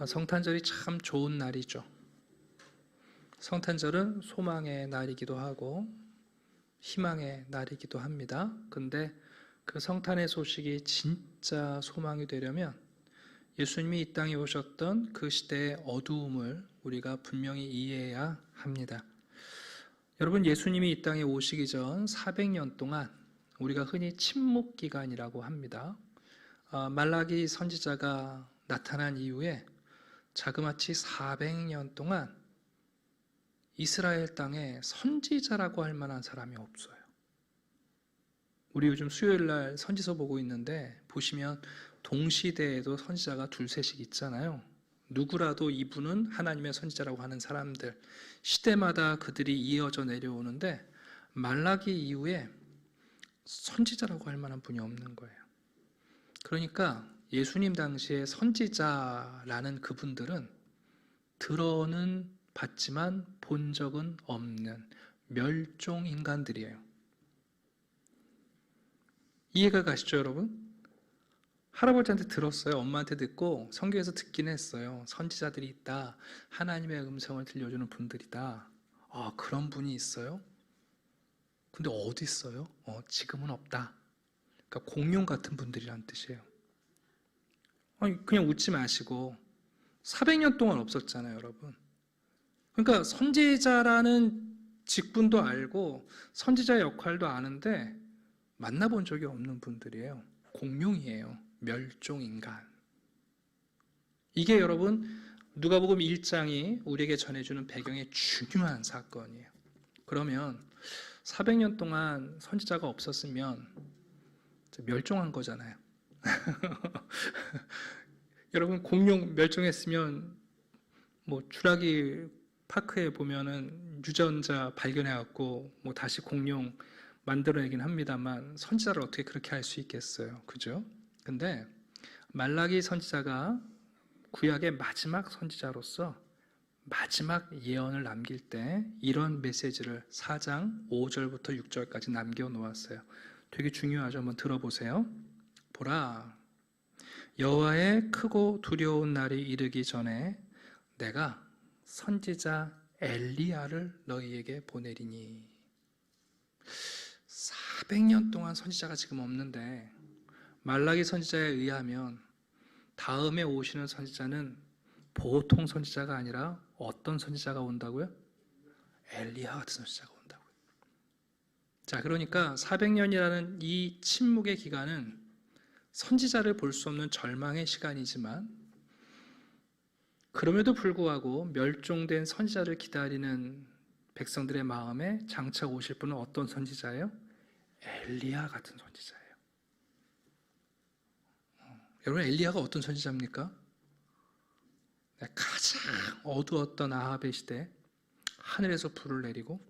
성탄절이 참 좋은 날이죠. 성탄절은 소망의 날이기도 하고 희망의 날이기도 합니다. 근데 그 성탄의 소식이 진짜 소망이 되려면 예수님이 이 땅에 오셨던 그 시대의 어두움을 우리가 분명히 이해해야 합니다. 여러분, 예수님이 이 땅에 오시기 전 400년 동안 우리가 흔히 침묵 기간이라고 합니다. 말라기 선지자가 나타난 이후에 자그마치 400년 동안 이스라엘 땅에 선지자라고 할 만한 사람이 없어요. 우리 요즘 수요일 날 선지서 보고 있는데 보시면 동시대에도 선지자가 둘셋씩 있잖아요. 누구라도 이분은 하나님의 선지자라고 하는 사람들, 시대마다 그들이 이어져 내려오는데 말라기 이후에 선지자라고 할 만한 분이 없는 거예요. 그러니까 예수님 당시에 선지자라는 그분들은 들어는 봤지만 본 적은 없는 멸종 인간들이에요. 이해가 가시죠, 여러분? 할아버지한테 들었어요. 엄마한테 듣고 성경에서 듣긴 했어요. 선지자들이 있다. 하나님의 음성을 들려주는 분들이다. 그런 분이 있어요? 근데 어디 있어요? 지금은 없다. 그러니까 공룡 같은 분들이란 뜻이에요. 그냥 웃지 마시고 400년 동안 없었잖아요, 여러분. 그러니까 선지자라는 직분도 알고 선지자의 역할도 아는데 만나본 적이 없는 분들이에요. 공룡이에요. 멸종인간. 이게 여러분 누가복음 1장이 우리에게 전해주는 배경의 중요한 사건이에요. 그러면 400년 동안 선지자가 없었으면 멸종한 거잖아요. 여러분, 공룡 멸종했으면 주라기 파크에 보면은 유전자 발견해갖고 다시 공룡 만들어내긴 합니다만 선지자를 어떻게 그렇게 할 수 있겠어요, 그죠? 근데 말라기 선지자가 구약의 마지막 선지자로서 마지막 예언을 남길 때 이런 메시지를 4장 5절부터 6절까지 남겨놓았어요. 되게 중요하죠. 한번 들어보세요. 보라, 여호와의 크고 두려운 날이 이르기 전에 내가 선지자 엘리야를 너희에게 보내리니. 400년 동안 선지자가 지금 없는데 말라기 선지자에 의하면 다음에 오시는 선지자는 보통 선지자가 아니라 어떤 선지자가 온다고요? 엘리야 같은 선지자가 온다고요. 자, 그러니까 400년이라는 이 침묵의 기간은 선지자를 볼 수 없는 절망의 시간이지만 그럼에도 불구하고 멸종된 선지자를 기다리는 백성들의 마음에 장차 오실 분은 어떤 선지자예요? 엘리야 같은 선지자예요. 여러분, 엘리야가 어떤 선지자입니까? 가장 어두웠던 아합의 시대 하늘에서 불을 내리고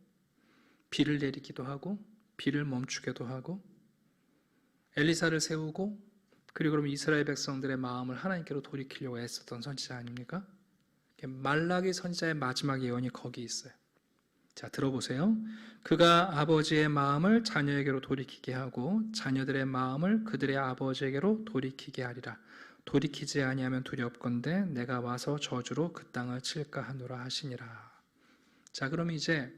비를 내리기도 하고 비를 멈추기도 하고 엘리사를 세우고 그리고 그럼 이스라엘 백성들의 마음을 하나님께로 돌이키려고 애썼던 선지자 아닙니까? 말라기 선지자의 마지막 예언이 거기 있어요. 자, 들어보세요. 그가 아버지의 마음을 자녀에게로 돌이키게 하고 자녀들의 마음을 그들의 아버지에게로 돌이키게 하리라. 돌이키지 아니하면 두렵건대 내가 와서 저주로 그 땅을 칠까 하노라 하시니라. 자, 그럼 이제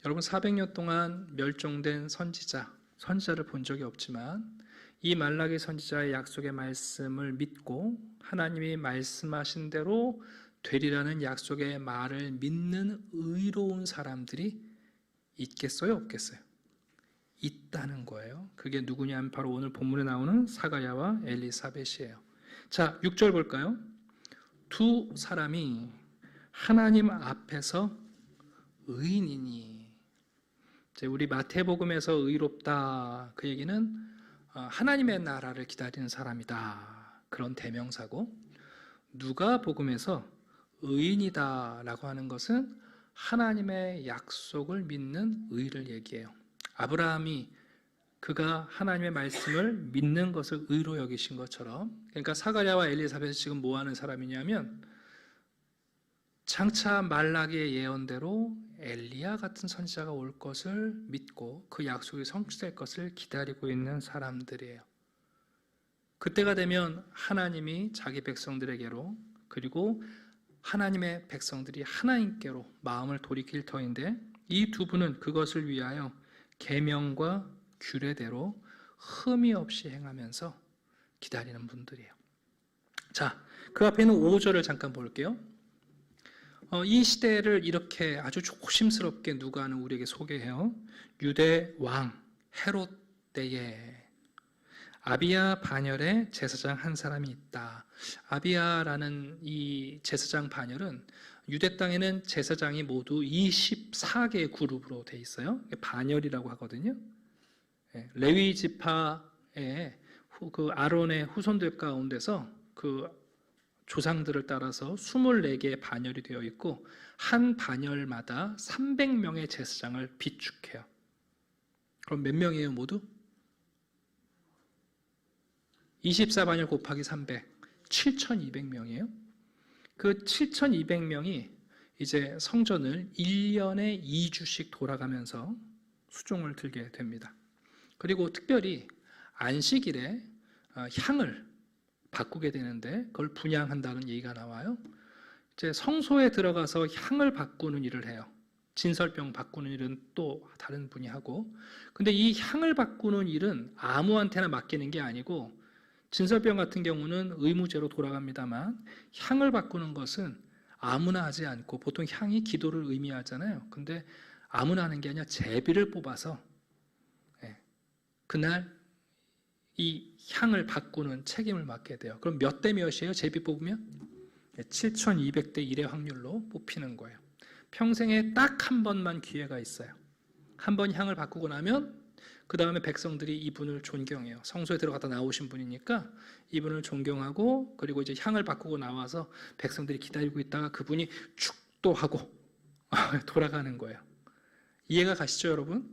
여러분 400년 동안 멸종된 선지자를 본 적이 없지만 이 말라기 선지자의 약속의 말씀을 믿고 하나님이 말씀하신 대로 되리라는 약속의 말을 믿는 의로운 사람들이 있겠어요, 없겠어요? 있다는 거예요. 그게 누구냐면 바로 오늘 본문에 나오는 사가랴와 엘리사벳이에요. 자, 6절 볼까요? 두 사람이 하나님 앞에서 의인이니. 우리 마태복음에서 의롭다, 그 얘기는 하나님의 나라를 기다리는 사람이다, 그런 대명사고, 누가복음에서 의인이다 라고 하는 것은 하나님의 약속을 믿는 의를 얘기해요. 아브라함이 그가 하나님의 말씀을 믿는 것을 의로 여기신 것처럼, 그러니까 사가랴와 엘리사벳이 지금 뭐 하는 사람이냐면 장차 말라기의 예언대로 엘리야 같은 선지자가 올 것을 믿고 그 약속이 성취될 것을 기다리고 있는 사람들이에요. 그때가 되면 하나님이 자기 백성들에게로 그리고 하나님의 백성들이 하나님께로 마음을 돌이킬 터인데 이 두 분은 그것을 위하여 계명과 규례대로 흠이 없이 행하면서 기다리는 분들이에요. 자, 그 앞에 있는 5절을 잠깐 볼게요. 이 시대를 이렇게 아주 조심스럽게 누가는 우리에게 소개해요. 유대 왕 헤롯 때에 아비야 반열에 제사장 한 사람이 있다. 아비야라는 이 제사장 반열은 유대 땅에는 제사장이 모두 24개의 그룹으로 돼 있어요. 반열이라고 하거든요. 레위 지파의 그 아론의 후손들 가운데서 그 조상들을 따라서 24개의 반열이 되어 있고 한 반열마다 300명의 제사장을 비축해요. 그럼 몇 명이에요 모두? 24반열 곱하기 300, 7,200명이에요. 그 7,200명이 이제 성전을 1년에 2주씩 돌아가면서 수종을 들게 됩니다. 그리고 특별히 안식일에 향을 바꾸게 되는데 그걸 분향한다는 얘기가 나와요. 이제 성소에 들어가서 향을 바꾸는 일을 해요. 진설병 바꾸는 일은 또 다른 분이 하고, 근데 이 향을 바꾸는 일은 아무한테나 맡기는 게 아니고 진설병 같은 경우는 의무제로 돌아갑니다만 향을 바꾸는 것은 아무나 하지 않고 보통 향이 기도를 의미하잖아요. 근데 아무나 하는 게 아니라 제비를 뽑아서 그날 이 향을 바꾸는 책임을 맡게 돼요. 그럼 몇 대 몇이에요? 제비 뽑으면? 7,200대 1의 확률로 뽑히는 거예요. 평생에 딱 한 번만 기회가 있어요. 한 번 향을 바꾸고 나면 그 다음에 백성들이 이분을 존경해요. 성소에 들어갔다 나오신 분이니까 이분을 존경하고, 그리고 이제 향을 바꾸고 나와서 백성들이 기다리고 있다가 그분이 축도하고 돌아가는 거예요. 이해가 가시죠, 여러분?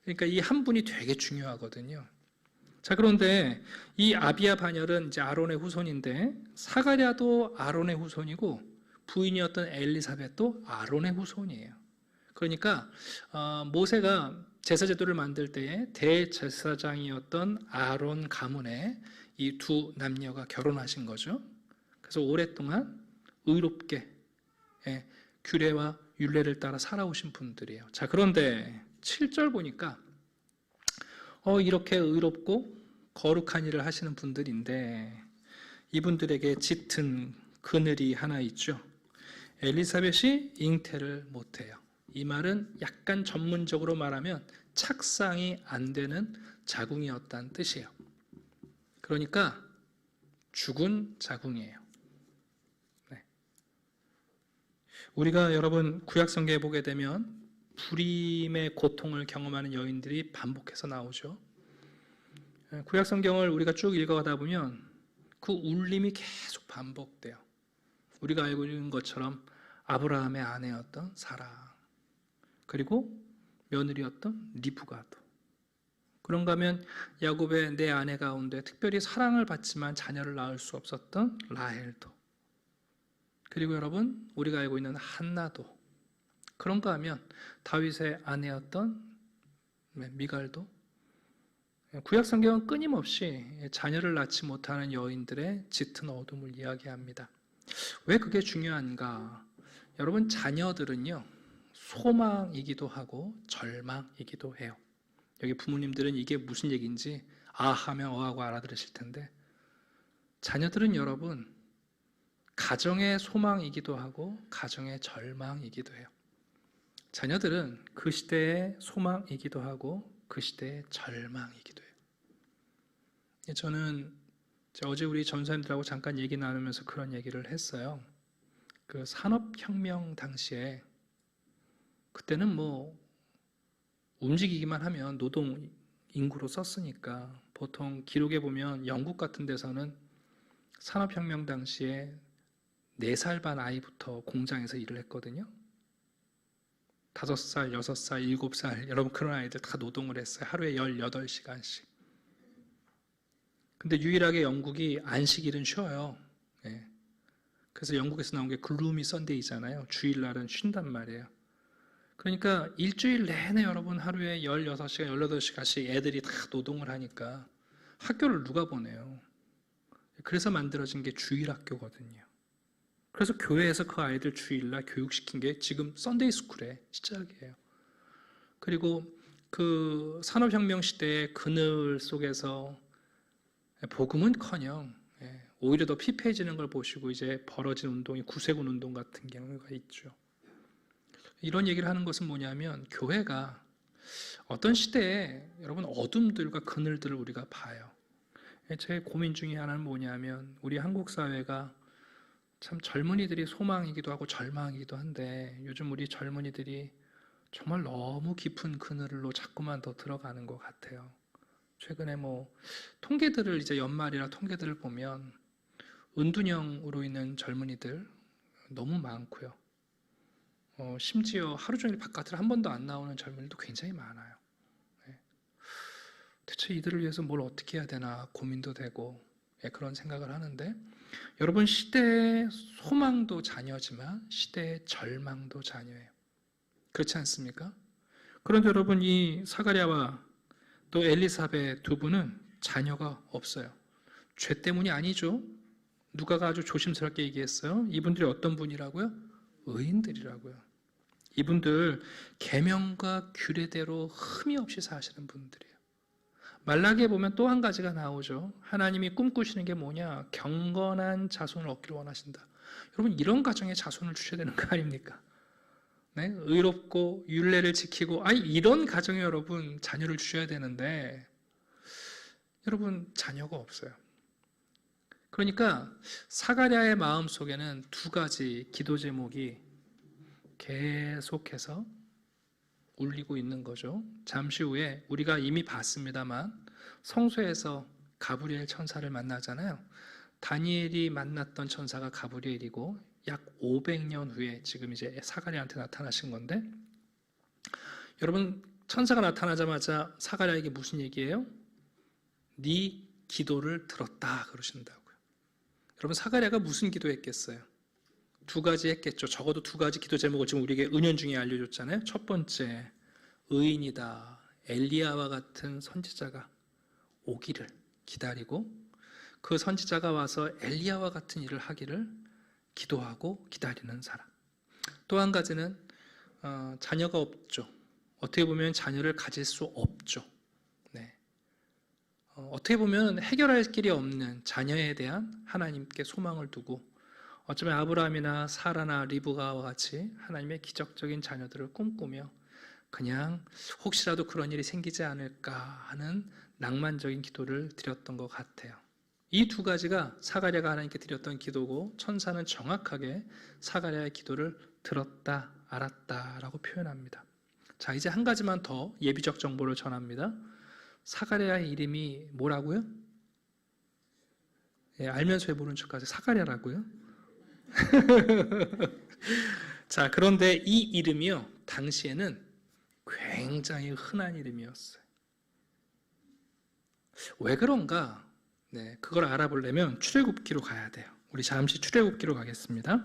그러니까 이 한 분이 되게 중요하거든요. 자, 그런데 이 아비야 반열은 이제 아론의 후손인데 사가랴도 아론의 후손이고 부인이었던 엘리사벳도 아론의 후손이에요. 그러니까 모세가 제사제도를 만들 때에 대제사장이었던 아론 가문에 이 두 남녀가 결혼하신 거죠. 그래서 오랫동안 의롭게 규례와 율례를 따라 살아오신 분들이에요. 자, 그런데 7절 보니까 이렇게 의롭고 거룩한 일을 하시는 분들인데 이분들에게 짙은 그늘이 하나 있죠. 엘리사벳이 잉태를 못해요. 이 말은 약간 전문적으로 말하면 착상이 안 되는 자궁이었다는 뜻이에요. 그러니까 죽은 자궁이에요. 우리가 여러분 구약성경에 보게 되면 불임의 고통을 경험하는 여인들이 반복해서 나오죠. 구약성경을 우리가 쭉 읽어가다 보면 그 울림이 계속 반복돼요. 우리가 알고 있는 것처럼 아브라함의 아내였던 사라, 그리고 며느리였던 리브가도, 그런가 하면 야곱의 네 아내 가운데 특별히 사랑을 받지만 자녀를 낳을 수 없었던 라헬도, 그리고 여러분 우리가 알고 있는 한나도, 그런가 하면 다윗의 아내였던 미갈도. 구약성경은 끊임없이 자녀를 낳지 못하는 여인들의 짙은 어둠을 이야기합니다. 왜 그게 중요한가? 여러분, 자녀들은요 소망이기도 하고 절망이기도 해요. 여기 부모님들은 이게 무슨 얘기인지 하면 하고 알아들으실 텐데, 자녀들은 여러분 가정의 소망이기도 하고 가정의 절망이기도 해요. 자녀들은 그 시대의 소망이기도 하고 그 시대의 절망이기도 해요. 저는 어제 우리 전사님들하고 잠깐 얘기 나누면서 그런 얘기를 했어요. 그 산업혁명 당시에 그때는 뭐 움직이기만 하면 노동 인구로 썼으니까 보통 기록에 보면 영국 같은 데서는 산업혁명 당시에 4살 반 아이부터 공장에서 일을 했거든요. 5살, 6살, 7살, 여러분 그런 아이들 다 노동을 했어요. 하루에 18시간씩. 근데 유일하게 영국이 안식일은 쉬어요. 그래서 영국에서 나온 게 글루미 썬데이잖아요. 주일날은 쉰단 말이에요. 그러니까 일주일 내내 여러분 하루에 16시간, 18시간씩 애들이 다 노동을 하니까 학교를 누가 보내요? 그래서 만들어진 게 주일학교거든요. 그래서 교회에서 그 아이들 주일날 교육시킨 게 지금 썬데이 스쿨의 시작이에요. 그리고 그 산업혁명 시대의 그늘 속에서 복음은커녕 오히려 더 피폐해지는 걸 보시고 이제 벌어진 운동이 구세군 운동 같은 경우가 있죠. 이런 얘기를 하는 것은 뭐냐면 교회가 어떤 시대에 여러분 어둠들과 그늘들을 우리가 봐요. 제 고민 중에 하나는 뭐냐면 우리 한국 사회가 참 젊은이들이 소망이기도 하고 절망이기도 한데 요즘 우리 젊은이들이 정말 너무 깊은 그늘로 자꾸만 더 들어가는 것 같아요. 최근에 통계들을 이제 연말이라 통계들을 보면 은둔형으로 있는 젊은이들 너무 많고요. 심지어 하루 종일 바깥을 한 번도 안 나오는 젊은이도 굉장히 많아요. 대체 이들을 위해서 뭘 어떻게 해야 되나 고민도 되고 그런 생각을 하는데 여러분 시대의 소망도 자녀지만 시대의 절망도 자녀예요. 그렇지 않습니까? 그런데 여러분 이 사가랴와 또 엘리사벳 두 분은 자녀가 없어요. 죄 때문이 아니죠. 누가가 아주 조심스럽게 얘기했어요. 이분들이 어떤 분이라고요? 의인들이라고요. 이분들 계명과 규례대로 흠이 없이 사시는 분들이에요. 말라기에 보면 또 한 가지가 나오죠. 하나님이 꿈꾸시는 게 뭐냐? 경건한 자손을 얻기를 원하신다. 여러분 이런 가정에 자손을 주셔야 되는 거 아닙니까? 네? 의롭고 율례를 지키고 이런 가정에 여러분 자녀를 주셔야 되는데 여러분 자녀가 없어요. 그러니까 사가랴의 마음속에는 두 가지 기도 제목이 계속해서 울리고 있는 거죠. 잠시 후에 우리가 이미 봤습니다만 성소에서 가브리엘 천사를 만나잖아요. 다니엘이 만났던 천사가 가브리엘이고 약 500년 후에 지금 이제 사가랴한테 나타나신 건데 여러분 천사가 나타나자마자 사가랴에게 무슨 얘기예요? 네 기도를 들었다 그러신다고요. 여러분 사가랴가 무슨 기도했겠어요? 두 가지 했겠죠. 적어도 두 가지 기도 제목을 지금 우리에게 은연중에 알려줬잖아요. 첫 번째, 의인이다. 엘리야와 같은 선지자가 오기를 기다리고 그 선지자가 와서 엘리야와 같은 일을 하기를 기도하고 기다리는 사람. 또 한 가지는 자녀가 없죠. 어떻게 보면 자녀를 가질 수 없죠. 네. 어떻게 보면 해결할 길이 없는 자녀에 대한 하나님께 소망을 두고 어쩌면 아브라함이나 사라나 리브가와 같이 하나님의 기적적인 자녀들을 꿈꾸며 그냥 혹시라도 그런 일이 생기지 않을까 하는 낭만적인 기도를 드렸던 것 같아요. 이 두 가지가 사가랴가 하나님께 드렸던 기도고 천사는 정확하게 사가랴의 기도를 들었다, 알았다라고 표현합니다. 자, 이제 한 가지만 더 예비적 정보를 전합니다. 사가랴의 이름이 뭐라고요? 알면서 왜 모른 척하세요? 사가랴라고요? 자, 그런데 이 이름이요, 당시에는 굉장히 흔한 이름이었어요. 왜 그런가? 네, 그걸 알아보려면 출애굽기로 가야 돼요. 우리 잠시 출애굽기로 가겠습니다.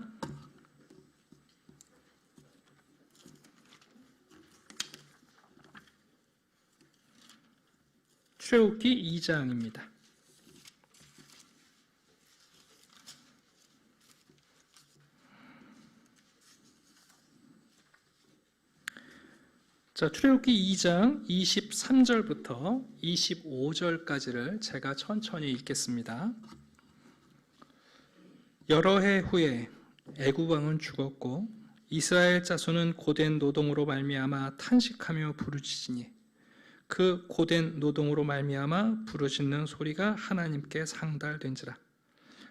출애굽기 2장입니다. 자, 출애굽기 2장 23절부터 25절까지를 제가 천천히 읽겠습니다. 여러 해 후에 애굽 왕은 죽었고 이스라엘 자손은 고된 노동으로 말미암아 탄식하며 부르짖으니 그 고된 노동으로 말미암아 부르짖는 소리가 하나님께 상달된지라.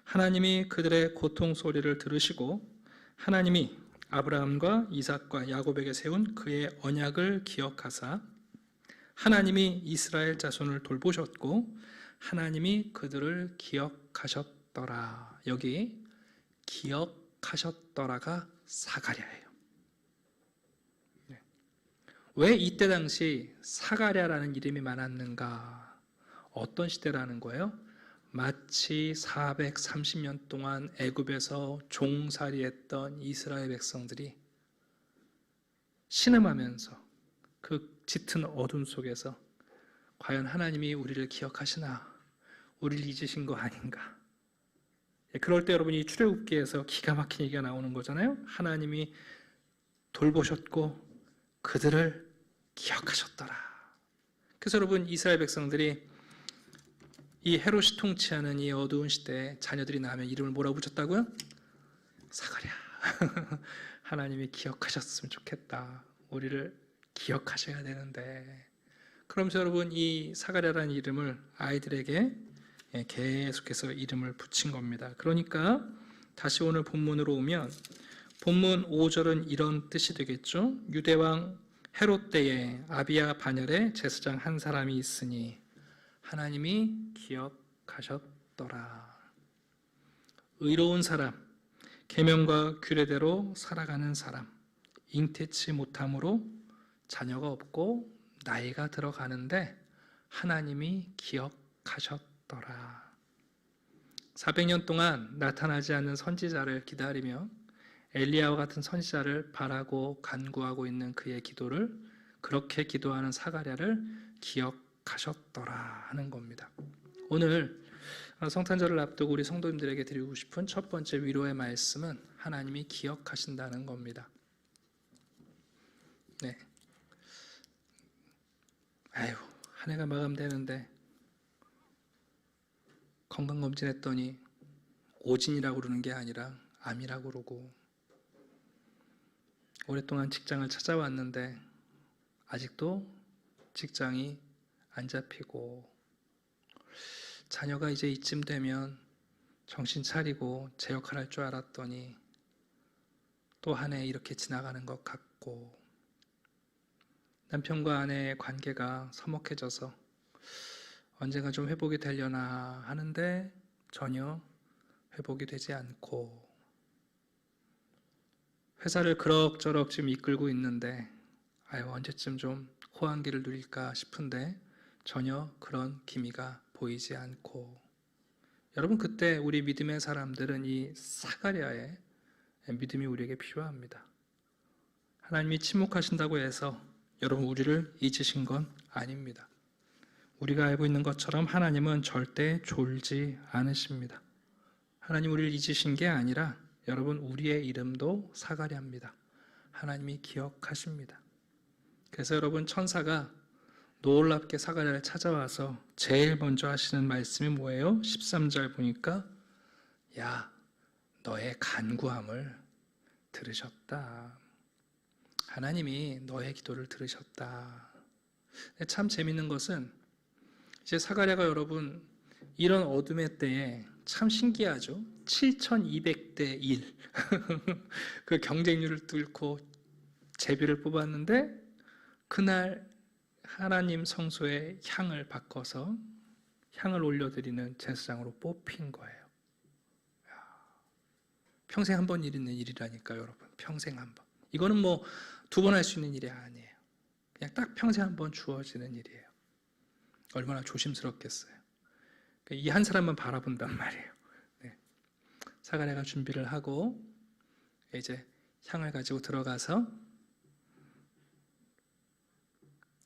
하나님이 그들의 고통 소리를 들으시고 하나님이 아브라함과 이삭과 야곱에게 세운 그의 언약을 기억하사 하나님이 이스라엘 자손을 돌보셨고 하나님이 그들을 기억하셨더라. 여기 기억하셨더라가 사가랴예요. 왜 이때 당시 사가랴라는 이름이 많았는가? 어떤 시대라는 거예요? 마치 430년 동안 애굽에서 종살이했던 이스라엘 백성들이 신음하면서 그 짙은 어둠 속에서 과연 하나님이 우리를 기억하시나? 우리를 잊으신 거 아닌가? 그럴 때 여러분이 출애굽기에서 기가 막힌 얘기가 나오는 거잖아요. 하나님이 돌보셨고 그들을 기억하셨더라. 그래서 여러분 이스라엘 백성들이 이 헤롯이 통치하는 이 어두운 시대에 자녀들이 나면 이름을 뭐라고 붙였다고요? 사가랴. 하나님이 기억하셨으면 좋겠다. 우리를 기억하셔야 되는데. 그러면서 여러분 이 사가랴라는 이름을 아이들에게 계속해서 이름을 붙인 겁니다. 그러니까 다시 오늘 본문으로 오면 본문 5절은 이런 뜻이 되겠죠. 유대왕 헤롯 때에 아비야 반열에 제사장 한 사람이 있으니 하나님이 기억하셨더라. 의로운 사람, 계명과 규례대로 살아가는 사람, 잉태치 못함으로 자녀가 없고 나이가 들어가는데 하나님이 기억하셨더라. 400년 동안 나타나지 않는 선지자를 기다리며 엘리야와 같은 선지자를 바라고 간구하고 있는 그의 기도를 그렇게 기도하는 사가랴를 기억하셨더라 하는 겁니다. 오늘 성탄절을 앞두고 우리 성도님들에게 드리고 싶은 첫 번째 위로의 말씀은 하나님이 기억하신다는 겁니다. 네. 아유, 한 해가 마감되는데 건강검진했더니 오진이라고 그러는 게 아니라 암이라고 그러고, 오랫동안 직장을 찾아왔는데 아직도 직장이 안 잡히고, 자녀가 이제 이쯤 되면 정신 차리고 제 역할 할 줄 알았더니 또 한 해 이렇게 지나가는 것 같고, 남편과 아내의 관계가 서먹해져서 언젠가 좀 회복이 되려나 하는데 전혀 회복이 되지 않고, 회사를 그럭저럭 지금 이끌고 있는데 언제쯤 좀 호황기를 누릴까 싶은데 전혀 그런 기미가 보이지 않고, 여러분 그때 우리 믿음의 사람들은 이 사가랴의 믿음이 우리에게 필요합니다. 하나님이 침묵하신다고 해서 여러분 우리를 잊으신 건 아닙니다. 우리가 알고 있는 것처럼 하나님은 절대 졸지 않으십니다. 하나님 우리를 잊으신 게 아니라 여러분 우리의 이름도 사가랴입니다. 하나님이 기억하십니다. 그래서 여러분 천사가 놀랍게 사가랴를 찾아와서 제일 먼저 하시는 말씀이 뭐예요? 13절 보니까 야, 너의 간구함을 들으셨다. 하나님이 너의 기도를 들으셨다. 참 재밌는 것은 이제 사가랴가 여러분 이런 어둠의 때에 참 신기하죠. 7200대 1 그 경쟁률을 뚫고 제비를 뽑았는데 그날 하나님 성소에 향을 바꿔서 향을 올려드리는 제사장으로 뽑힌 거예요. 평생 한 번 있는 일이라니까요, 여러분. 평생 한 번. 이거는 뭐 두 번 할 수 있는 일이 아니에요. 그냥 딱 평생 한 번 주어지는 일이에요. 얼마나 조심스럽겠어요. 이 한 사람만 바라본단 말이에요. 네. 사가랴가 준비를 하고 이제 향을 가지고 들어가서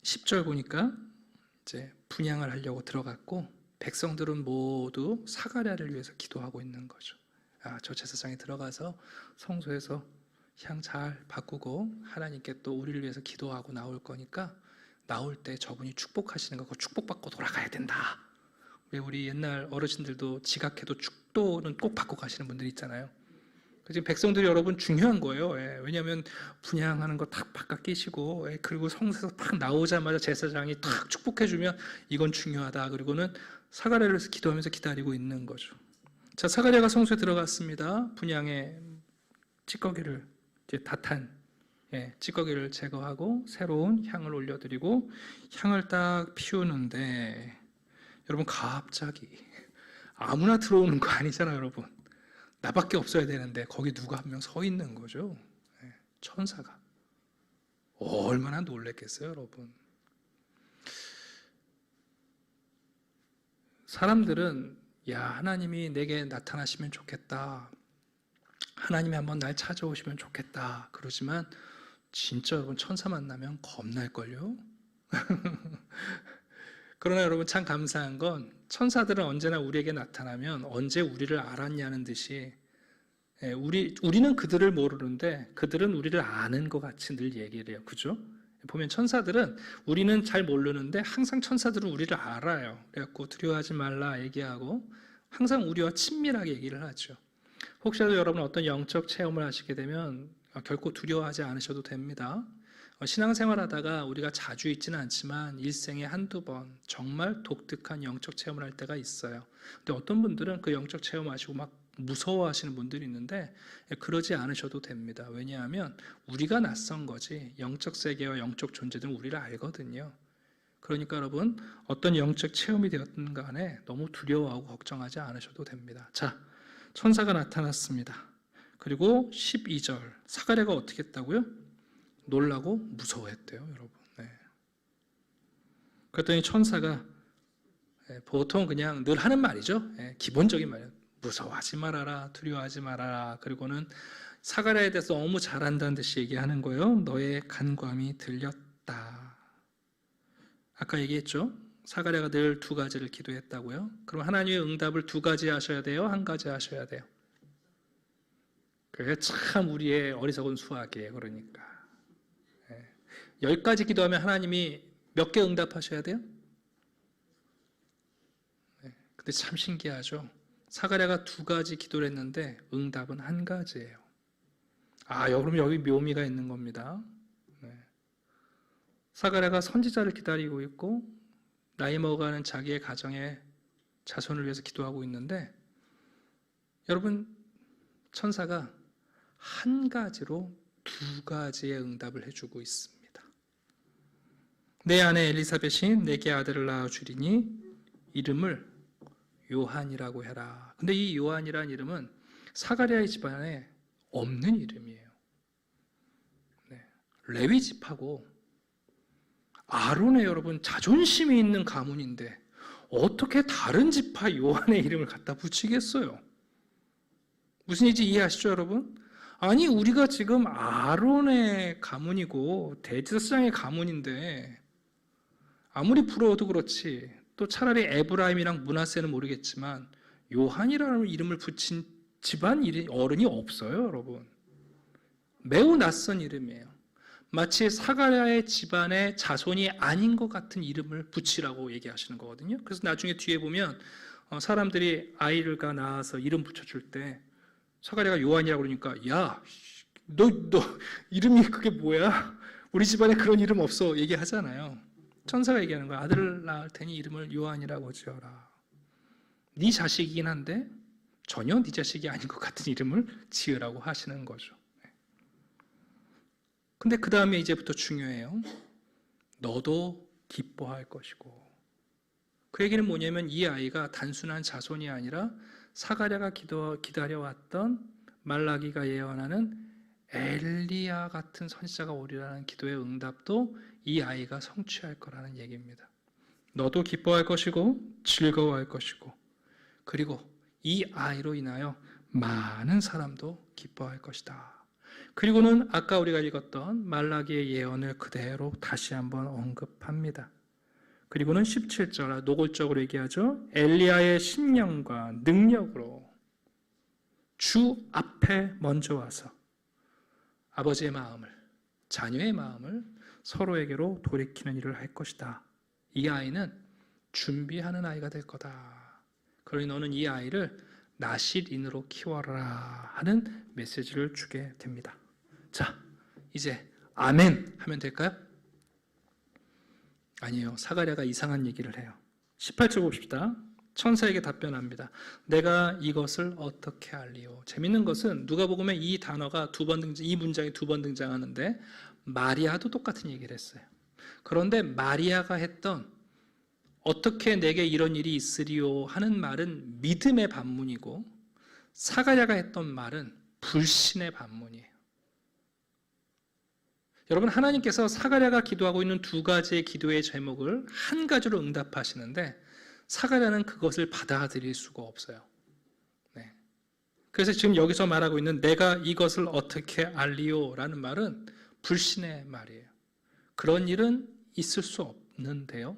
10절 보니까 이제 분향을 하려고 들어갔고, 백성들은 모두 사가랴를 위해서 기도하고 있는 거죠. 저 제사장이 들어가서 성소에서 향 잘 바꾸고 하나님께 또 우리를 위해서 기도하고 나올 거니까 나올 때 저분이 축복하시는 거 그거 축복받고 돌아가야 된다. 왜 우리 옛날 어르신들도 지각해도 축도는 꼭 받고 가시는 분들 있잖아요. 지금 백성들이 여러분 중요한 거예요. 왜냐하면 분향하는 거 탁 바깥 끼시고, 그리고 성소에서 탁 나오자마자 제사장이 탁 축복해주면 이건 중요하다. 그리고는 사가랴를 기도하면서 기다리고 있는 거죠. 자, 사가랴가 성소에 들어갔습니다. 분향의 찌꺼기를 이제 다탄 찌꺼기를 제거하고 새로운 향을 올려드리고 향을 딱 피우는데, 여러분 갑자기 아무나 들어오는 거 아니잖아요, 여러분. 나밖에 없어야 되는데 거기 누가 한 명 서 있는 거죠. 천사가. 얼마나 놀랬겠어요, 여러분. 사람들은 하나님이 내게 나타나시면 좋겠다, 하나님이 한번 날 찾아오시면 좋겠다 그러지만 진짜 여러분 천사 만나면 겁날걸요. 그러나 여러분 참 감사한 건 천사들은 언제나 우리에게 나타나면 언제 우리를 알았냐는 듯이 우리는 그들을 모르는데 그들은 우리를 아는 것 같이 늘 얘기를 해요. 그죠? 보면 천사들은 우리는 잘 모르는데 항상 천사들은 우리를 알아요. 그래갖고 두려워하지 말라 얘기하고 항상 우리와 친밀하게 얘기를 하죠. 혹시라도 여러분 어떤 영적 체험을 하시게 되면 결코 두려워하지 않으셔도 됩니다. 신앙생활 하다가 우리가 자주 있지는 않지만 일생에 한두 번 정말 독특한 영적 체험을 할 때가 있어요. 근데 어떤 분들은 그 영적 체험하시고 막 무서워하시는 분들이 있는데 그러지 않으셔도 됩니다. 왜냐하면 우리가 낯선 거지 영적 세계와 영적 존재들은 우리를 알거든요. 그러니까 여러분 어떤 영적 체험이 되었든 간에 너무 두려워하고 걱정하지 않으셔도 됩니다. 자, 천사가 나타났습니다. 그리고 12절 사가랴가 어떻게 했다고요? 놀라고 무서워했대요, 여러분. 네. 그랬더니 천사가 보통 그냥 늘 하는 말이죠. 기본적인 말이에요. 무서워하지 말아라, 두려워하지 말아라. 그리고는 사가랴에 대해서 너무 잘한다는 듯이 얘기하는 거예요. 너의 간구함이 들렸다. 아까 얘기했죠. 사가랴가 늘 두 가지를 기도했다고요. 그럼 하나님의 응답을 두 가지 하셔야 돼요? 한 가지 하셔야 돼요? 그게 참 우리의 어리석은 수학이에요. 그러니까 10가지 기도하면 하나님이 몇 개 응답하셔야 돼요? 근데 참 신기하죠. 사가랴가 두 가지 기도를 했는데 응답은 한 가지예요. 그럼 여기 묘미가 있는 겁니다. 사가랴가 선지자를 기다리고 있고 나이 먹어가는 자기의 가정의 자손을 위해서 기도하고 있는데 여러분 천사가 한 가지로 두 가지의 응답을 해주고 있습니다. 내 아내 엘리사벳이 내게 아들을 낳아주리니 이름을 요한이라고 해라. 근데 이 요한이라는 이름은 사가랴의 집안에 없는 이름이에요. 레위 집하고 아론의 여러분 자존심이 있는 가문인데 어떻게 다른 지파 요한의 이름을 갖다 붙이겠어요? 무슨 얘기인지 이해하시죠, 여러분? 아니 우리가 지금 아론의 가문이고 대제사장의 가문인데 아무리 부러워도 그렇지 또 차라리 에브라임이랑 므낫세는 모르겠지만 요한이라는 이름을 붙인 집안 어른이 없어요, 여러분. 매우 낯선 이름이에요. 마치 사가랴의 집안의 자손이 아닌 것 같은 이름을 붙이라고 얘기하시는 거거든요. 그래서 나중에 뒤에 보면 사람들이 아이가 낳아서 이름 붙여줄 때 사가랴가 요한이라고 그러니까 야, 너 이름이 그게 뭐야? 우리 집안에 그런 이름 없어 얘기하잖아요. 천사가 얘기하는 거야. 아들을 낳을 테니 이름을 요한이라고 지어라. 네 자식이긴 한데 전혀 네 자식이 아닌 것 같은 이름을 지으라고 하시는 거죠. 근데 그 다음에 이제부터 중요해요. 너도 기뻐할 것이고. 그 얘기는 뭐냐면 이 아이가 단순한 자손이 아니라 사가랴가 기다려왔던 말라기가 예언하는 엘리야 같은 선지자가 오리라는 기도의 응답도 이 아이가 성취할 거라는 얘기입니다. 너도 기뻐할 것이고 즐거워할 것이고 그리고 이 아이로 인하여 많은 사람도 기뻐할 것이다. 그리고는 아까 우리가 읽었던 말라기의 예언을 그대로 다시 한번 언급합니다. 그리고는 17절 노골적으로 얘기하죠. 엘리야의 신령과 능력으로 주 앞에 먼저 와서 아버지의 마음을 자녀의 마음을 서로에게로 돌이키는 일을 할 것이다. 이 아이는 준비하는 아이가 될 거다. 그러니 너는 이 아이를 나실인으로 키워라 하는 메시지를 주게 됩니다. 자, 이제 아멘 하면 될까요? 아니에요. 사가랴가 이상한 얘기를 해요. 18절 봅시다. 천사에게 답변합니다. 내가 이것을 어떻게 알리오? 재밌는 것은 누가복음에 이 단어가 이 문장이 두 번 등장하는데 마리아도 똑같은 얘기를 했어요. 그런데 마리아가 했던 어떻게 내게 이런 일이 있으리요 하는 말은 믿음의 반문이고 사가랴가 했던 말은 불신의 반문이에요. 여러분 하나님께서 사가랴가 기도하고 있는 두 가지의 기도의 제목을 한 가지로 응답하시는데 사가랴는 그것을 받아들일 수가 없어요. 네. 그래서 지금 여기서 말하고 있는 내가 이것을 어떻게 알리오 라는 말은 불신의 말이에요. 그런 일은 있을 수 없는데요.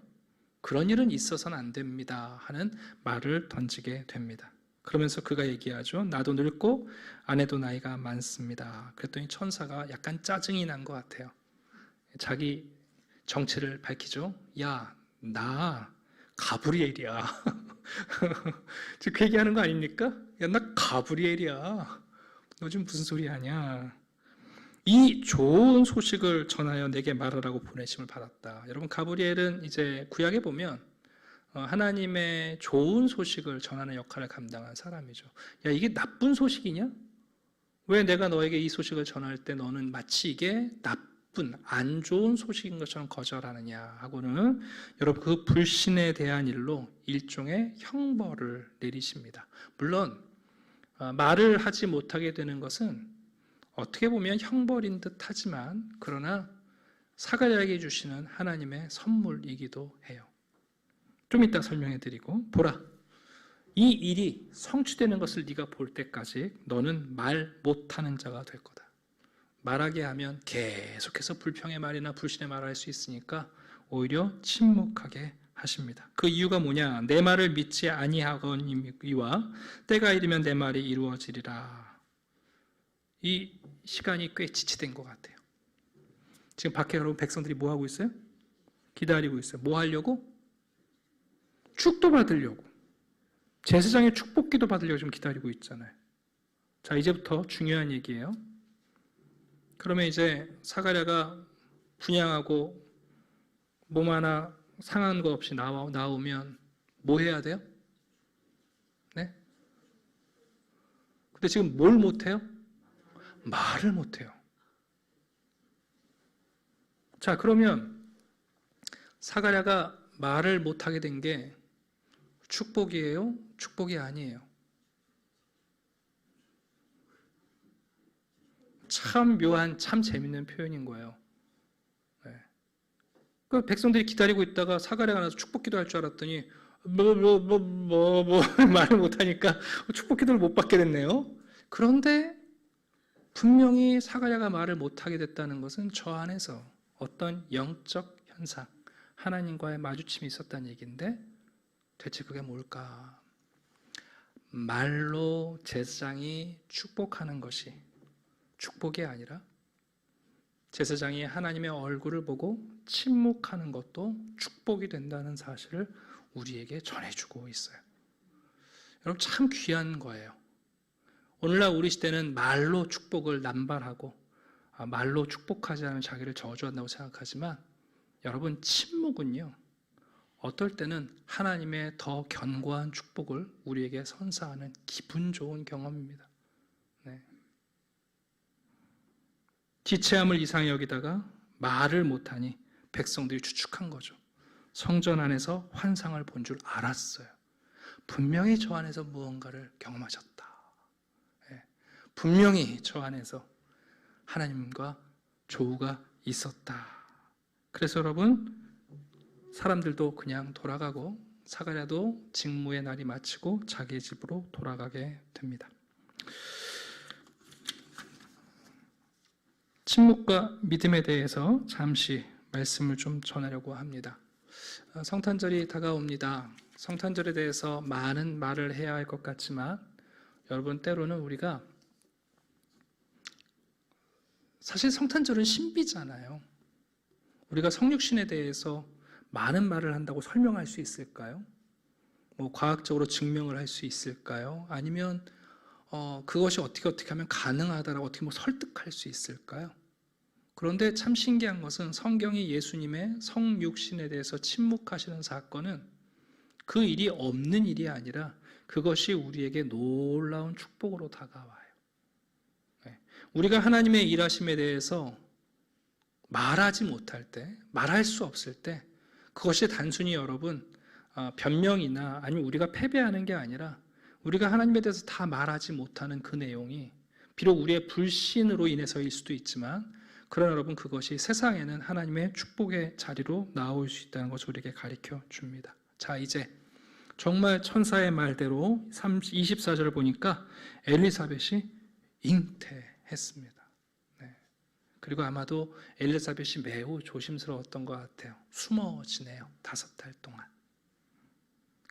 그런 일은 있어서는 안 됩니다 하는 말을 던지게 됩니다. 그러면서 그가 얘기하죠. 나도 늙고 아내도 나이가 많습니다. 그랬더니 천사가 약간 짜증이 난 것 같아요. 자기 정체를 밝히죠. 야, 나 가브리엘이야. 지금 그 얘기하는 거 아닙니까? 야, 나 가브리엘이야. 너 지금 무슨 소리 하냐? 이 좋은 소식을 전하여 내게 말하라고 보내심을 받았다. 여러분, 가브리엘은 이제 구약에 보면 하나님의 좋은 소식을 전하는 역할을 감당한 사람이죠. 야, 이게 나쁜 소식이냐? 왜 내가 너에게 이 소식을 전할 때 너는 마치 이게 나쁜, 안 좋은 소식인 것처럼 거절하느냐 하고는 여러분 그 불신에 대한 일로 일종의 형벌을 내리십니다. 물론 말을 하지 못하게 되는 것은 어떻게 보면 형벌인 듯 하지만 그러나 사가랴에게 주시는 하나님의 선물이기도 해요. 좀 이따 설명해 드리고, 보라, 이 일이 성취되는 것을 네가 볼 때까지 너는 말 못하는 자가 될 거다. 말하게 하면 계속해서 불평의 말이나 불신의 말을 할 수 있으니까 오히려 침묵하게 하십니다. 그 이유가 뭐냐? 내 말을 믿지 아니하거니와 때가 이르면 내 말이 이루어지리라. 이 시간이 꽤 지체된 것 같아요. 지금 밖에 여러분 백성들이 뭐 하고 있어요? 기다리고 있어요. 뭐 하려고? 축도 받으려고. 제사장의 축복기도 받으려고 지금 기다리고 있잖아요. 자, 이제부터 중요한 얘기예요. 그러면 이제 사가랴가 분향하고 몸 하나 상한 거 없이 나오면 뭐 해야 돼요? 네? 근데 지금 뭘 못해요? 말을 못해요. 자, 그러면 사가랴가 말을 못하게 된 게 축복이에요? 축복이 아니에요? 참 묘한, 참 재밌는 표현인 거예요. 네. 그 백성들이 기다리고 있다가 사가랴가 나서 축복기도 할 줄 알았더니 말을 못하니까 축복기도를 못 받게 됐네요. 그런데 분명히 사가랴가 말을 못하게 됐다는 것은 저 안에서 어떤 영적 현상, 하나님과의 마주침이 있었다는 얘기인데 대체 그게 뭘까? 말로 제사장이 축복하는 것이 축복이 아니라 제사장이 하나님의 얼굴을 보고 침묵하는 것도 축복이 된다는 사실을 우리에게 전해주고 있어요. 여러분, 참 귀한 거예요. 오늘날 우리 시대는 말로 축복을 남발하고 말로 축복하지 않으면 자기를 저주한다고 생각하지만 여러분, 침묵은요, 어떨 때는 하나님의 더 견고한 축복을 우리에게 선사하는 기분 좋은 경험입니다. 네. 지체함을 이상히 여기다가 말을 못하니 백성들이 추측한 거죠. 성전 안에서 환상을 본 줄 알았어요. 분명히 저 안에서 무언가를 경험하셨다. 네. 분명히 저 안에서 하나님과 조우가 있었다. 그래서 여러분, 사람들도 그냥 돌아가고 사가랴도 직무의 날이 마치고 자기 집으로 돌아가게 됩니다. 침묵과 믿음에 대해서 잠시 말씀을 좀 전하려고 합니다. 성탄절이 다가옵니다. 성탄절에 대해서 많은 말을 해야 할 것 같지만 여러분, 때로는 우리가 사실 성탄절은 신비잖아요. 우리가 성육신에 대해서 많은 말을 한다고 설명할 수 있을까요? 뭐 과학적으로 증명을 할 수 있을까요? 아니면 그것이 어떻게 하면 가능하다라고 어떻게 뭐 설득할 수 있을까요? 그런데 참 신기한 것은 성경이 예수님의 성육신에 대해서 침묵하시는 사건은 그 일이 없는 일이 아니라 그것이 우리에게 놀라운 축복으로 다가와요. 네. 우리가 하나님의 일하심에 대해서 말하지 못할 때, 말할 수 없을 때 그것이 단순히 여러분 변명이나 아니면 우리가 패배하는 게 아니라 우리가 하나님에 대해서 다 말하지 못하는 그 내용이 비록 우리의 불신으로 인해서일 수도 있지만 그러나 여러분, 그것이 세상에는 하나님의 축복의 자리로 나올 수 있다는 것을 우리에게 가르쳐 줍니다. 자, 이제 정말 천사의 말대로 24절을 보니까 엘리사벳이 잉태했습니다. 네. 그리고 아마도 엘리사벳이 매우 조심스러웠던 것 같아요. 숨어 지내요. 5달 동안.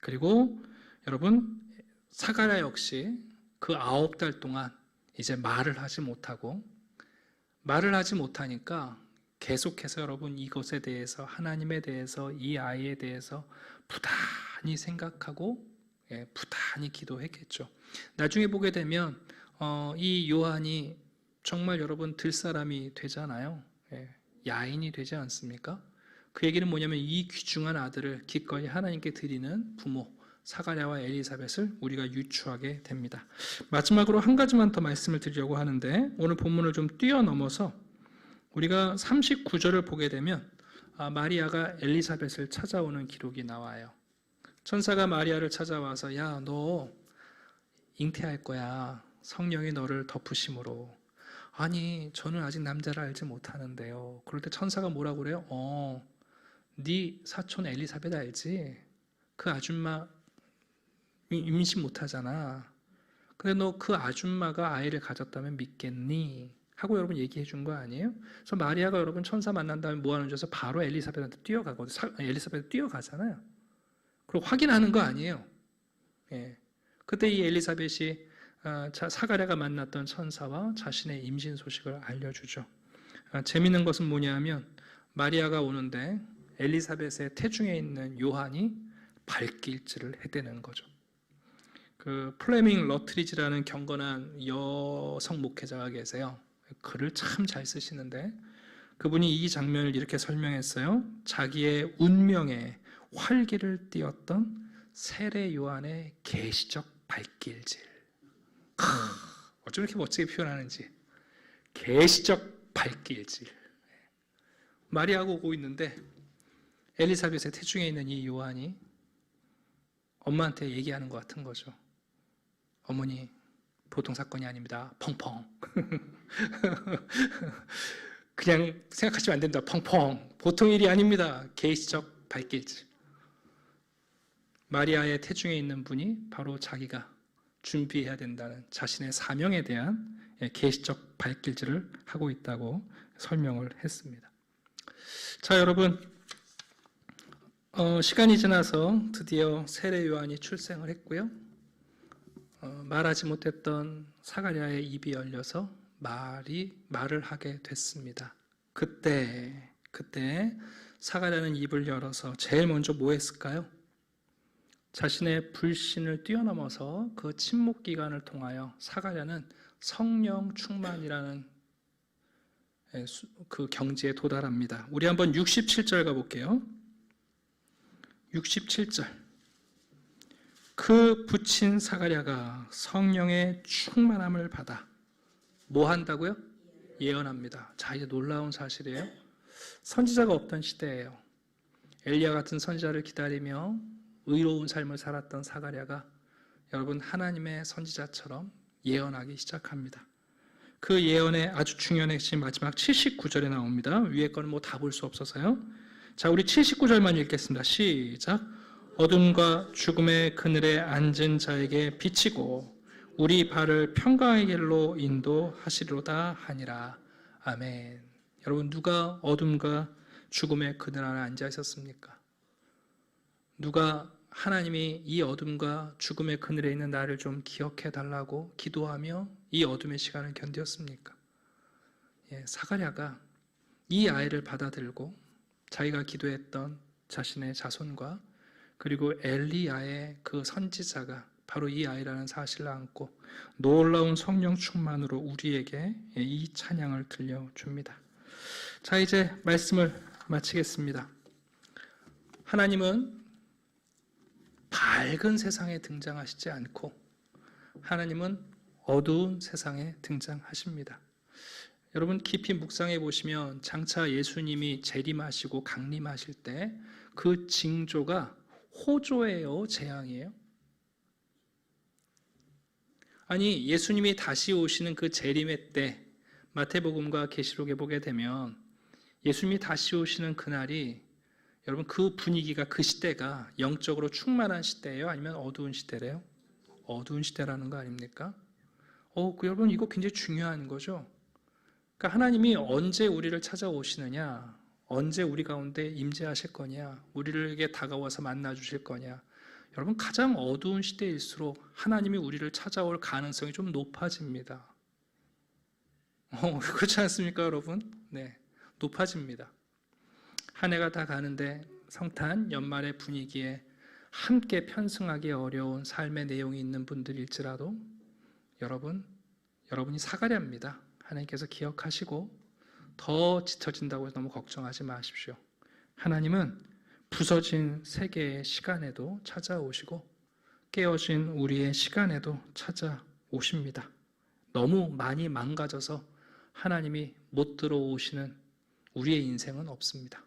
그리고 여러분 사가랴 역시 그 9달 동안 이제 말을 하지 못하니까 계속해서 여러분 이것에 대해서, 하나님에 대해서, 이 아이에 대해서 부단히 생각하고 부단히 기도했겠죠. 나중에 보게 되면 이 요한이 정말 여러분 들사람이 되잖아요. 야인이 되지 않습니까? 그 얘기는 뭐냐면 이 귀중한 아들을 기꺼이 하나님께 드리는 부모 사가랴와 엘리사벳을 우리가 유추하게 됩니다. 마지막으로 한 가지만 더 말씀을 드리려고 하는데, 오늘 본문을 좀 뛰어넘어서 우리가 39절을 보게 되면 마리아가 엘리사벳을 찾아오는 기록이 나와요. 천사가 마리아를 찾아와서 야, 너 잉태할 거야. 성령이 너를 덮으심으로. 아니, 저는 아직 남자를 알지 못하는데요. 그럴 때 천사가 뭐라고 그래요? 네 사촌 엘리사벳 알지? 그 아줌마 임신 못하잖아. 근데 너 그 아줌마가 아이를 가졌다면 믿겠니? 하고 여러분 얘기해 준 거 아니에요? 그래서 마리아가 여러분 천사 만난 다음에 뭐 하는 줄 알아서 바로 엘리사벳한테 뛰어가거든요. 엘리사벳 뛰어가잖아요. 그리고 확인하는 거 아니에요. 그때 이 엘리사벳이 사가랴가 만났던 천사와 자신의 임신 소식을 알려주죠. 재밌는 것은 뭐냐면 마리아가 오는데 엘리사벳의 태중에 있는 요한이 발길질을 해대는 거죠. 그 플레밍 러트리지라는 경건한 여성 목회자가 계세요. 글을 참 잘 쓰시는데 그분이 이 장면을 이렇게 설명했어요. 자기의 운명에 활기를 띠었던 세례 요한의 계시적 발길질. 어쩜 이렇게 멋지게 표현하는지. 계시적 발길질. 마리아가 오고 있는데 엘리사벳의 태중에 있는 이 요한이 엄마한테 얘기하는 것 같은 거죠. 어머니, 보통 사건이 아닙니다. 펑펑. 그냥 생각하시면 안 된다. 펑펑. 보통 일이 아닙니다. 계시적 발길질. 마리아의 태중에 있는 분이 바로 자기가 준비해야 된다는 자신의 사명에 대한 계시적 발길질을 하고 있다고 설명을 했습니다. 자, 여러분, 시간이 지나서 드디어 세례 요한이 출생을 했고요. 말하지 못했던 사가랴의 입이 열려서 말을 하게 됐습니다. 그때 사가랴는 입을 열어서 제일 먼저 뭐 했을까요? 자신의 불신을 뛰어넘어서 그 침묵 기간을 통하여 사가랴는 성령 충만이라는 그 경지에 도달합니다. 우리 한번 67절 가볼게요. 67절. 그 붙인 사가랴가 성령의 충만함을 받아 뭐 한다고요? 예언합니다. 자, 이제 놀라운 사실이에요. 선지자가 없던 시대예요. 엘리야 같은 선지자를 기다리며 의로운 삶을 살았던 사가랴가 여러분 하나님의 선지자처럼 예언하기 시작합니다. 그 예언의 아주 중요한 핵심 마지막 79절에 나옵니다. 위에 거는 뭐 다 볼 수 없어서요. 자, 우리 79절만 읽겠습니다. 시작. 어둠과 죽음의 그늘에 앉은 자에게 비치고 우리 발을 평강의 길로 인도하시리로다 하니라. 아멘. 여러분, 누가 어둠과 죽음의 그늘 안에 앉아 있었습니까? 누가 하나님이 이 어둠과 죽음의 그늘에 있는 나를 좀 기억해 달라고 기도하며 이 어둠의 시간을 견뎠습니까? 사가랴가 이 아이를 받아들고 자기가 기도했던 자신의 자손과 그리고 엘리야의 그 선지자가 바로 이 아이라는 사실을 안고 놀라운 성령 충만으로 우리에게 이 찬양을 들려줍니다. 자, 이제 말씀을 마치겠습니다. 하나님은 밝은 세상에 등장하시지 않고 하나님은 어두운 세상에 등장하십니다. 여러분 깊이 묵상해 보시면 장차 예수님이 재림하시고 강림하실 때 그 징조가 호조예요, 재앙이에요? 아니, 예수님이 다시 오시는 그 재림의 때 마태복음과 계시록에 보게 되면 예수님이 다시 오시는 그날이 여러분 그 분위기가 그 시대가 영적으로 충만한 시대예요? 아니면 어두운 시대래요? 어두운 시대라는 거 아닙니까? 여러분 이거 굉장히 중요한 거죠. 그러니까 하나님이 언제 우리를 찾아오시느냐, 언제 우리 가운데 임재하실 거냐, 우리에게 다가와서 만나 주실 거냐. 여러분 가장 어두운 시대일수록 하나님이 우리를 찾아올 가능성이 좀 높아집니다. 그렇지 않습니까, 여러분? 네, 높아집니다. 한 해가 다 가는데 성탄 연말의 분위기에 함께 편승하기 어려운 삶의 내용이 있는 분들일지라도 여러분이 사가랴입니다. 하나님께서 기억하시고 더 짙어진다고 해서 너무 걱정하지 마십시오. 하나님은 부서진 세계의 시간에도 찾아오시고 깨어진 우리의 시간에도 찾아오십니다. 너무 많이 망가져서 하나님이 못 들어오시는 우리의 인생은 없습니다.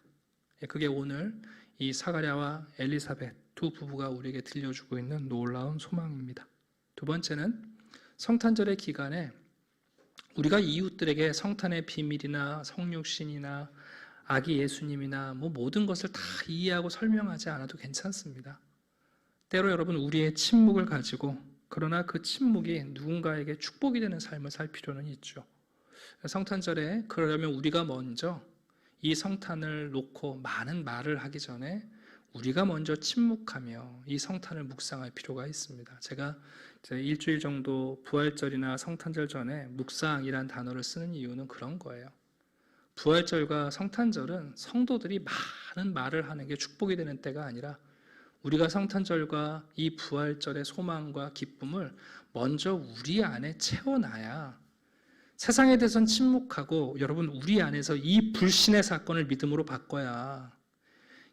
그게 오늘 이 사가랴와 엘리사벳 두 부부가 우리에게 들려주고 있는 놀라운 소망입니다. 두 번째는 성탄절의 기간에 우리가 이웃들에게 성탄의 비밀이나 성육신이나 아기 예수님이나 모든 것을 다 이해하고 설명하지 않아도 괜찮습니다. 때로 여러분 우리의 침묵을 가지고 그러나 그 침묵이 누군가에게 축복이 되는 삶을 살 필요는 있죠. 성탄절에 그러려면 우리가 먼저 이 성탄을 놓고 많은 말을 하기 전에 우리가 먼저 침묵하며 이 성탄을 묵상할 필요가 있습니다. 제가 일주일 정도 부활절이나 성탄절 전에 묵상이란 단어를 쓰는 이유는 그런 거예요. 부활절과 성탄절은 성도들이 많은 말을 하는 게 축복이 되는 때가 아니라 우리가 성탄절과 이 부활절의 소망과 기쁨을 먼저 우리 안에 채워놔야 세상에 대해서는 침묵하고 여러분 우리 안에서 이 불신의 사건을 믿음으로 바꿔야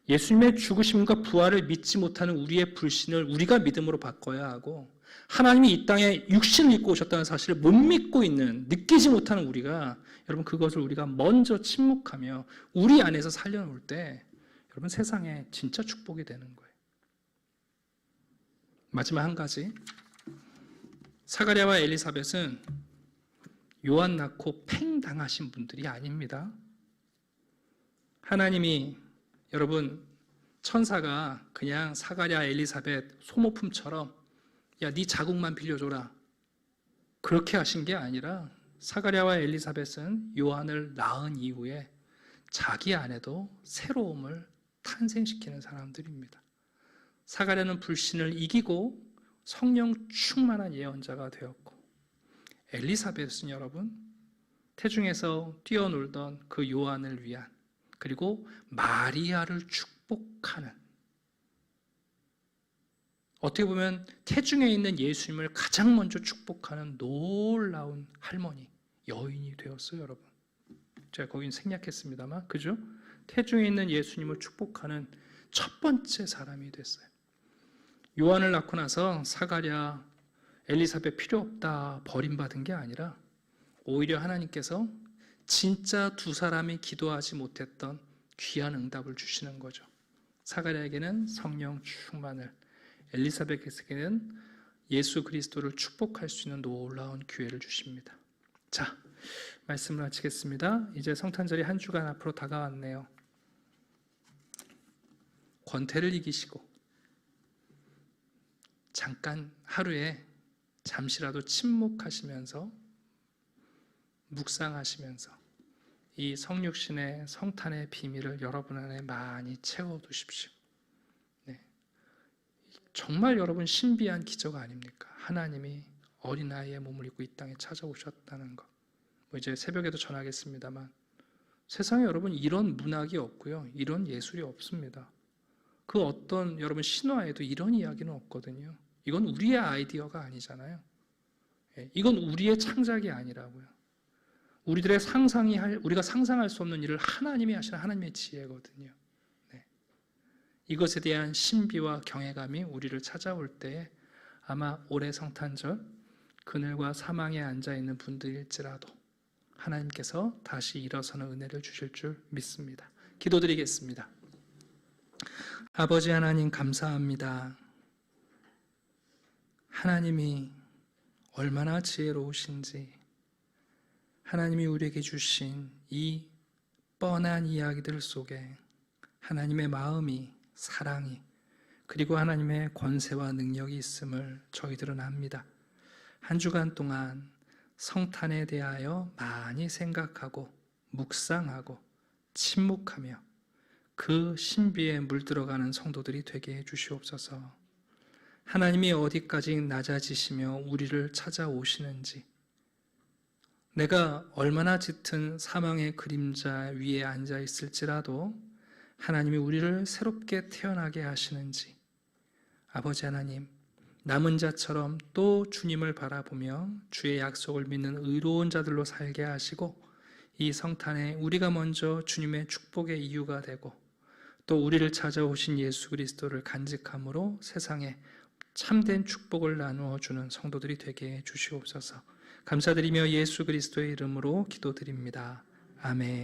예수님의 죽으심과 부활을 믿지 못하는 우리의 불신을 우리가 믿음으로 바꿔야 하고 하나님이 이 땅에 육신을 입고 오셨다는 사실을 못 믿고 있는 느끼지 못하는 우리가 여러분 그것을 우리가 먼저 침묵하며 우리 안에서 살려놓을 때 여러분 세상에 진짜 축복이 되는 거예요. 마지막 한 가지 사가랴와 엘리사벳은 요한 낳고 팽 당하신 분들이 아닙니다. 하나님이 여러분 천사가 그냥 사가랴 엘리사벳 소모품처럼 야, 네 자궁만 빌려줘라 그렇게 하신 게 아니라 사가랴와 엘리사벳은 요한을 낳은 이후에 자기 안에도 새로움을 탄생시키는 사람들입니다. 사가랴는 불신을 이기고 성령 충만한 예언자가 되었고 엘리사벳은 여러분 태중에서 뛰어놀던 그 요한을 위한 그리고 마리아를 축복하는 어떻게 보면 태중에 있는 예수님을 가장 먼저 축복하는 놀라운 할머니, 여인이 되었어요, 여러분. 제가 거긴 생략했습니다만, 그죠? 태중에 있는 예수님을 축복하는 첫 번째 사람이 됐어요. 요한을 낳고 나서 사가랴, 엘리사벳 필요 없다, 버림받은 게 아니라 오히려 하나님께서 진짜 두 사람이 기도하지 못했던 귀한 응답을 주시는 거죠. 사가랴에게는 성령 충만을, 엘리사벳에게는 예수 그리스도를 축복할 수 있는 놀라운 기회를 주십니다. 자, 말씀을 마치겠습니다. 이제 성탄절이 한 주간 앞으로 다가왔네요. 권태를 이기시고 잠깐 하루에 잠시라도 침묵하시면서 묵상하시면서 이 성육신의 성탄의 비밀을 여러분 안에 많이 채워두십시오. 네. 정말 여러분 신비한 기적 아닙니까? 하나님이 어린아이의 몸을 입고 이 땅에 찾아오셨다는 것. 이제 새벽에도 전하겠습니다만 세상에 여러분 이런 문학이 없고요. 이런 예술이 없습니다. 그 어떤 여러분 신화에도 이런 이야기는 없거든요. 이건 우리의 아이디어가 아니잖아요. 이건 우리의 창작이 아니라고요. 우리가 상상할 수 없는 일을 하나님이 하시는 하나님의 지혜거든요. 네. 이것에 대한 신비와 경외감이 우리를 찾아올 때에 아마 올해 성탄절 그늘과 사망에 앉아있는 분들일지라도 하나님께서 다시 일어서는 은혜를 주실 줄 믿습니다. 기도드리겠습니다. 아버지 하나님 감사합니다. 하나님이 얼마나 지혜로우신지 하나님이 우리에게 주신 이 뻔한 이야기들 속에 하나님의 마음이, 사랑이, 그리고 하나님의 권세와 능력이 있음을 저희들은 압니다. 한 주간 동안 성탄에 대하여 많이 생각하고 묵상하고 침묵하며 그 신비에 물들어가는 성도들이 되게 해주시옵소서. 하나님이 어디까지 낮아지시며 우리를 찾아오시는지, 내가 얼마나 짙은 사망의 그림자 위에 앉아 있을지라도 하나님이 우리를 새롭게 태어나게 하시는지, 아버지 하나님, 남은 자처럼 또 주님을 바라보며 주의 약속을 믿는 의로운 자들로 살게 하시고, 이 성탄에 우리가 먼저 주님의 축복의 이유가 되고 또 우리를 찾아오신 예수 그리스도를 간직함으로 세상에 참된 축복을 나누어 주는 성도들이 되게 해 주시옵소서. 감사드리며 예수 그리스도의 이름으로 기도드립니다. 아멘.